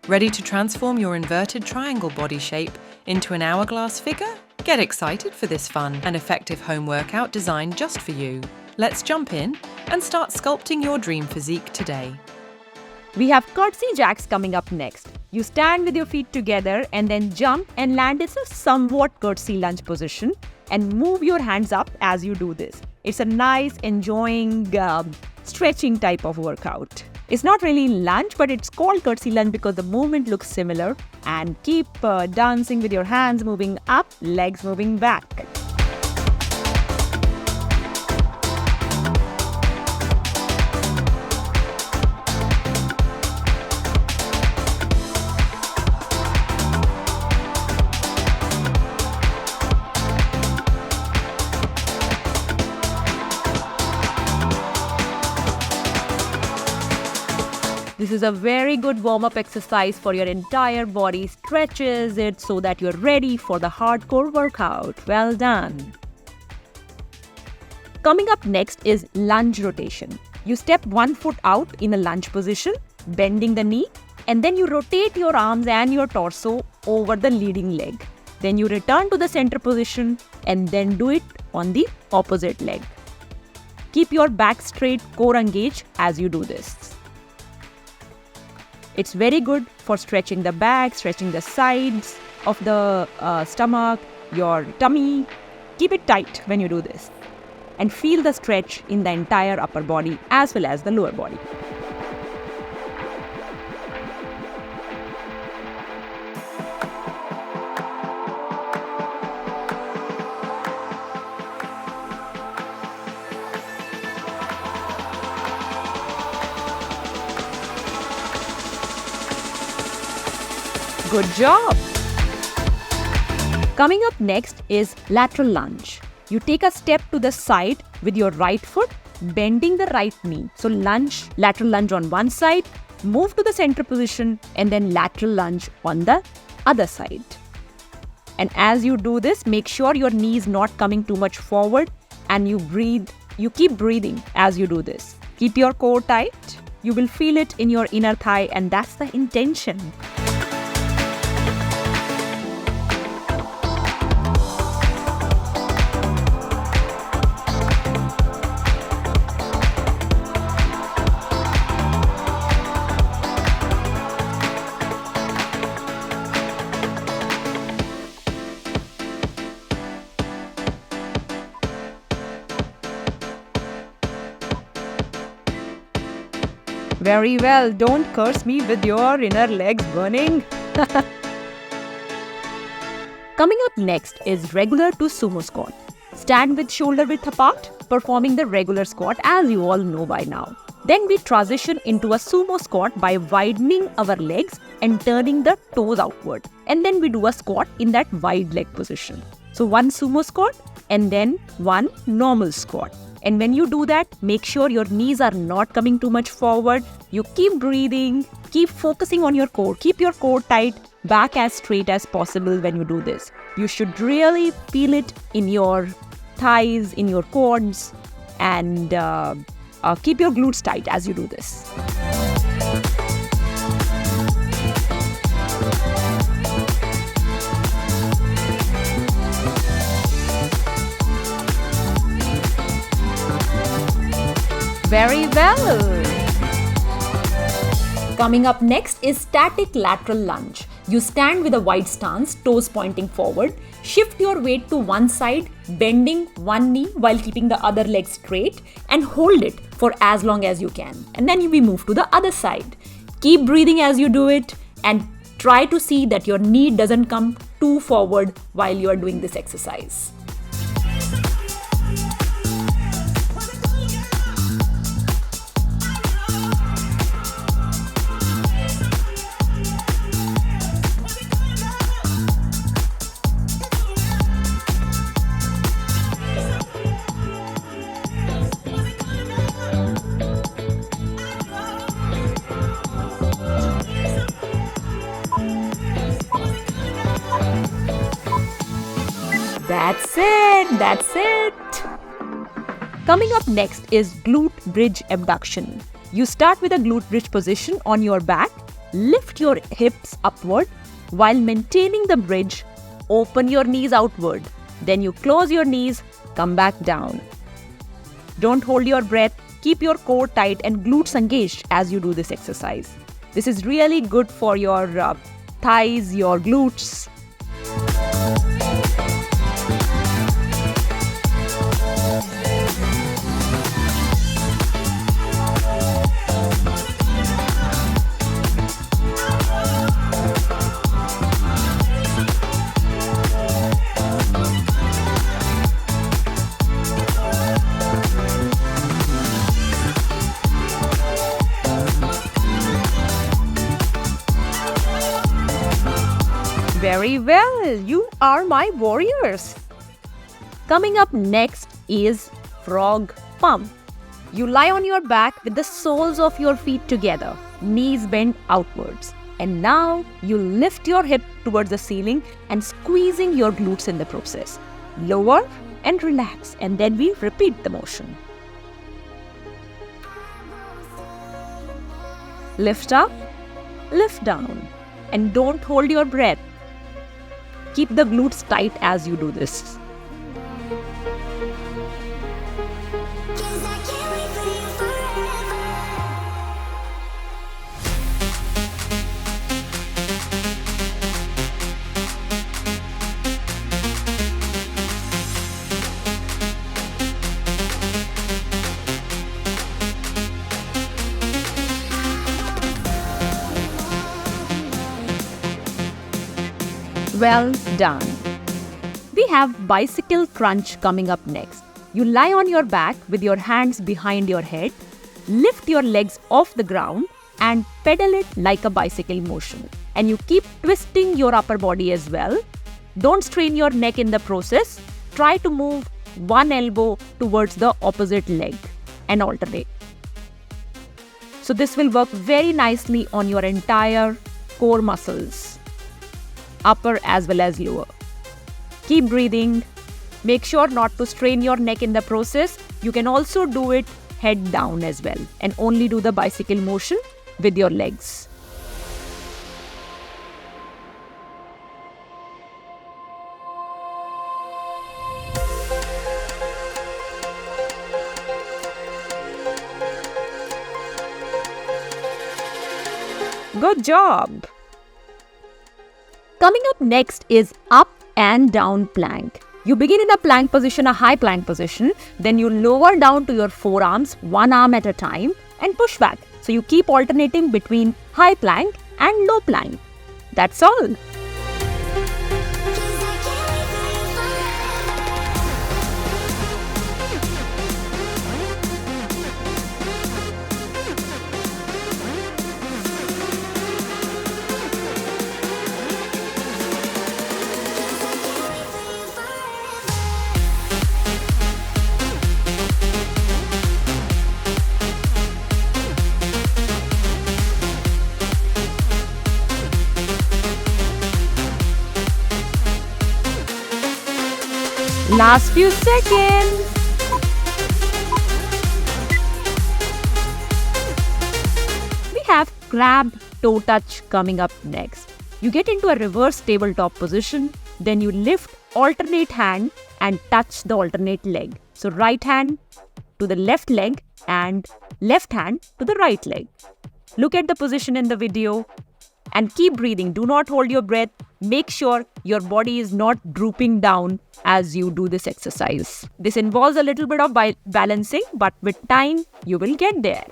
Ready to transform your inverted triangle body shape into an hourglass figure? Get excited for this fun and effective home workout designed just for you. Let's jump in and start sculpting your dream physique today. We have Curtsy Jacks coming up next. You stand with your feet together and then jump and land in a somewhat curtsy lunge position and move your hands up as you do this. It's a nice, enjoying, stretching type of workout. It's not really lunge, but it's called curtsy lunge because the movement looks similar. And keep dancing with your hands moving up, legs moving back. This is a very good warm-up exercise for your entire body, stretches it so that you're ready for the hardcore workout. Well done. Coming up next is lunge rotation. You step one foot out in a lunge position, bending the knee, and then you rotate your arms and your torso over the leading leg. Then you return to the center position and then do it on the opposite leg. Keep your back straight, core engaged as you do this. It's very good for stretching the back, stretching the sides of the stomach, your tummy. Keep it tight when you do this. And feel the stretch in the entire upper body as well as the lower body. Good job! Coming up next is lateral lunge. You take a step to the side with your right foot, bending the right knee. So lateral lunge on one side, move to the center position, and then lateral lunge on the other side. And as you do this, make sure your knee is not coming too much forward and you keep breathing as you do this. Keep your core tight. You will feel it in your inner thigh, and that's the intention. Very well, don't curse me with your inner legs burning. Coming up next is regular to sumo squat. Stand with shoulder width apart, performing the regular squat as you all know by now. Then we transition into a sumo squat by widening our legs and turning the toes outward. And then we do a squat in that wide leg position. So one sumo squat and then one normal squat. And when you do that, make sure your knees are not coming too much forward. You keep breathing, keep focusing on your core, keep your core tight, back as straight as possible when you do this. You should really feel it in your thighs, in your quads, and keep your glutes tight as you do this. Very well. Coming up next is static lateral lunge. You stand with a wide stance, toes pointing forward. Shift your weight to one side, bending one knee while keeping the other leg straight, and hold it for as long as you can. And then we move to the other side. Keep breathing as you do it and try to see that your knee doesn't come too forward while you are doing this exercise. That's it. Coming up next is Glute Bridge Abduction. You start with a glute bridge position on your back Lift your hips upward while maintaining the bridge. Open your knees outward. Then you close your knees, come back down. Don't hold your breath. Keep your core tight and glutes engaged as you do this exercise. This is really good for your thighs, your glutes. Very well, you are my warriors. Coming up next is frog pump. You lie on your back with the soles of your feet together, knees bent outwards. And now you lift your hip towards the ceiling and squeezing your glutes in the process. Lower and relax, and then we repeat the motion. Lift up, lift down, and don't hold your breath. Keep the glutes tight as you do this. Well done. We have bicycle crunch coming up next. You lie on your back with your hands behind your head, lift your legs off the ground and pedal it like a bicycle motion. And you keep twisting your upper body as well. Don't strain your neck in the process. Try to move one elbow towards the opposite leg and alternate. So this will work very nicely on your entire core muscles, upper as well as lower. Keep breathing. Make sure not to strain your neck in the process. You can also do it head down as well and only do the bicycle motion with your legs. Good job! Coming up next is up and down plank. You begin in a plank position, a high plank position, then you lower down to your forearms, one arm at a time, and push back. So you keep alternating between high plank and low plank. That's all. Last few seconds. We have crab toe touch coming up next. You get into a reverse tabletop position, then you lift alternate hand and touch the alternate leg. So right hand to the left leg and left hand to the right leg. Look at the position in the video and keep breathing. Do not hold your breath. Make sure your body is not drooping down as you do this exercise. This involves a little bit of balancing, but with time, you will get there.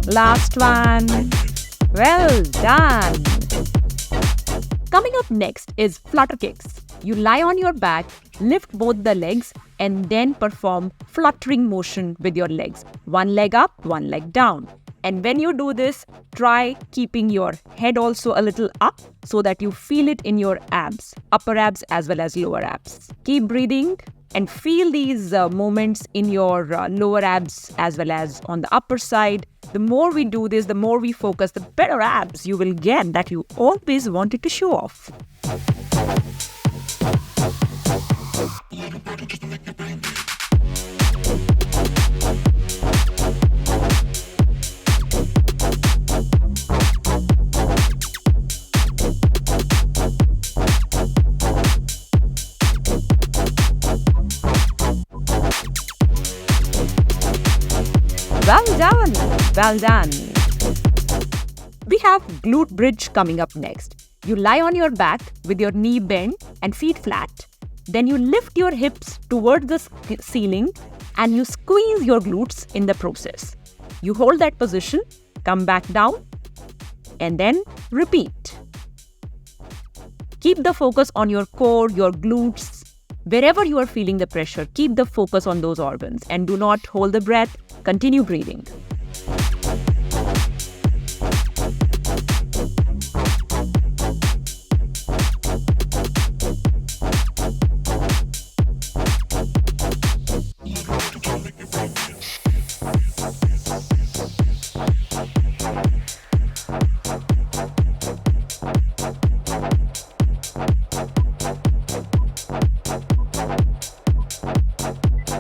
Last one. Well done. Coming up next is Flutter Kicks. You lie on your back, lift both the legs and then perform fluttering motion with your legs. One leg up, one leg down. And when you do this, try keeping your head also a little up so that you feel it in your abs, upper abs as well as lower abs. Keep breathing and feel these movements in your lower abs as well as on the upper side. The more we do this, the more we focus, the better abs you will get that you always wanted to show off. Well done! Well done! We have glute bridge coming up next. You lie on your back with your knee bent and feet flat. Then you lift your hips towards the ceiling and you squeeze your glutes in the process. You hold that position, come back down, and then repeat. Keep the focus on your core, your glutes. Wherever you are feeling the pressure, keep the focus on those organs and do not hold the breath. Continue breathing.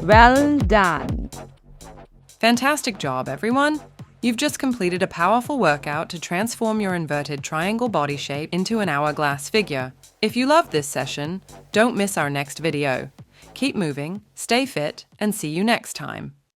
Well done. Fantastic job, everyone! You've just completed a powerful workout to transform your inverted triangle body shape into an hourglass figure. If you loved this session, don't miss our next video. Keep moving, stay fit, and see you next time.